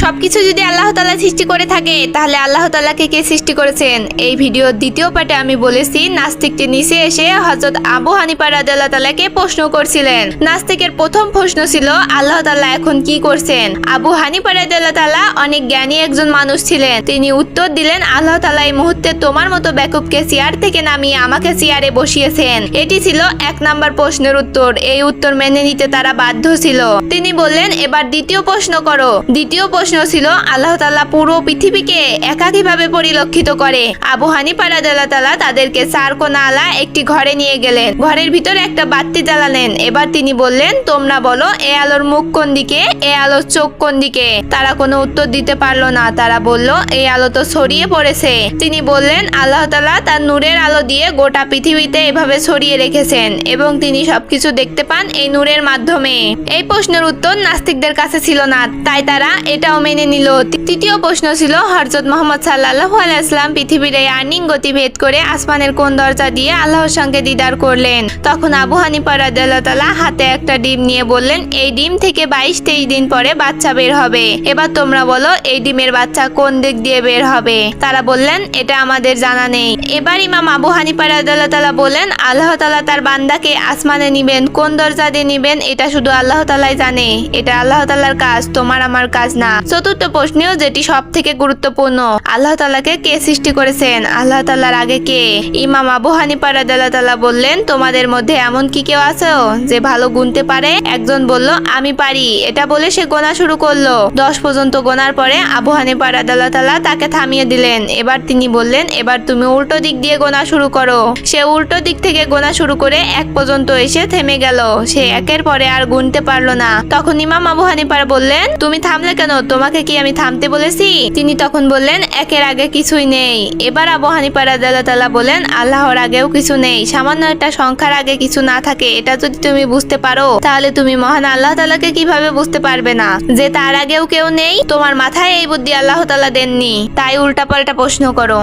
সবকিছু যদি আল্লাহ তাআলা সৃষ্টি করে থাকে তাহলে আল্লাহ তাআলাকে কে সৃষ্টি করেছেন? এই ভিডিওর দ্বিতীয় পার্টে আমি বলেছি নাস্তিকটি নিচে এসে হযরত আবু হানিফা রাদিয়াল্লাহু তাআলাকে প্রশ্ন করছিলেন। নাস্তিকের প্রথম প্রশ্ন ছিল আল্লাহ তাআলা এখন কি করছেন? আবু হানিফা রাদিয়াল্লাহু তাআলা অনেক জ্ঞানী একজন মানুষ ছিলেন। তিনি উত্তর দিলেন, আল্লাহ তাআলা এই মুহূর্তে তোমার মতো বেকুবকে চেয়ার থেকে নামিয়ে আমাকে চেয়ারে বসিয়েছেন। এটি ছিল 1 নাম্বার প্রশ্নের উত্তর। এই উত্তর মেনে নিতে তারা বাধ্য ছিল। তিনি বললেন, এবার দ্বিতীয় প্রশ্ন করো। দ্বিতীয় প্রশ্ন ছিল আল্লাহ তাআলা পুরো পৃথিবীকে একা কিভাবে পরিলক্ষিত করে? আবু হানিফা রাদিয়াল্লাহু তাআলা তাদেরকে 4 কোণাওয়ালা একটি ঘরে নিয়ে গেলেন। ঘরের ভিতরে একটা বাতি জ্বালালেন। এবার তিনি বললেন, তোমরা বলো এ আলোর মুখ কোন দিকে, এ আলোর চোখ কোন দিকে? তারা কোনো উত্তর দিতে পারলো না। তারা বলল, এই আলো তো ছড়িয়ে পড়েছে। তিনি বললেন, আল্লাহ তাআলা তার নূরের আলো দিয়ে গোটা পৃথিবীতে এভাবে ছড়িয়ে রেখেছেন এবং তিনি সবকিছু দেখতে পান এই নূরের মাধ্যমে। এই প্রশ্নের উত্তর নাস্তিকদের কাছে ছিল না, তাই তারা এটাও মেনে নিল। তৃতীয় প্রশ্ন ছিল হযরত মুহাম্মদ সাল্লাল্লাহু আলাইহি ওয়াসাল্লাম পৃথিবীর এই আর্নিং গতি ভেদ করে আসমানের কোন দরজা দিয়ে আল্লাহর সঙ্গে দিদার করলেন? তখন আবু হানিফা রাদিয়াল্লাহু তাআলা হাতে একটা ডিম নিয়ে বললেন, এই ডিম থেকে 22-23 দিন পরে বাচ্চা বের হবে। এবার তোমরা বলো এই ডিমের বাচ্চা কোন দিক দিয়ে বের হবে? তারা বললেন, এটা আমাদের জানা নেই। এবার ইমাম আবু হানিফা রাদিয়াল্লাহু তাআলা বলেন, আল্লাহ তাআলা তার বান্দাকে আসমানে নিবেন, কোন দরজা দিয়ে নিবেন এটা শুধু আল্লাহ তাআলাই জানে। এটা আল্লাহ তাআলার কাজ, তোমার আমার কাজ না। চতুর্থ প্রশ্নেও যেটি সব থেকে গুরুত্বপূর্ণ, আল্লাহ তাআলাকে কে সৃষ্টি করেছেন? আল্লাহ তাআলার আগে কে? ইমাম আবু হানিফা রাদিয়াল্লাহু তাআলা বললেন, তোমাদের মধ্যে এমন কি কেউ আছে যে ভালো গুনতে পারে? একজন বলল, আমি পারি। এটা বলে সে গোনা শুরু করলো। 10 পর্যন্ত গোনার পরে আবু হানিফা রাদিয়াল্লাহু তাআলা তাকে থামিয়ে দিলেন। এবার তিনি বললেন, এবার তুমি উল্টো দিক দিয়ে গোনা শুরু করো। সে উল্টো দিক থেকে গোনা শুরু করে 1 পর্যন্ত এসে থেমে গেল। সে 1-এর পরে আর গুনতে পারলো না। তখন ইমাম আবু হানিফা বললেন, তুমি থামলে কেন? তোমাকে কি আমি থামতে বলেছি? তিনি তখন বললেন, 1-এর আগে কিছুই নেই। এবার আবু হানিফা রাদিয়াল্লাহু তাআলা বলেন, আল্লাহর আগেও কিছু নেই। সামান্য একটা সংখ্যার আগে কিছু না থাকে, এটা যদি তুমি বুঝতে পারো তাহলে তুমি মহান আল্লাহ তাআলাকে কিভাবে বুঝতে পারবে না যে তার আগেও কেউ নেই? তোমার মাথায় এই বুদ্ধি আল্লাহ তাআলা দেননি, তাই উল্টাপাল্টা প্রশ্ন করো।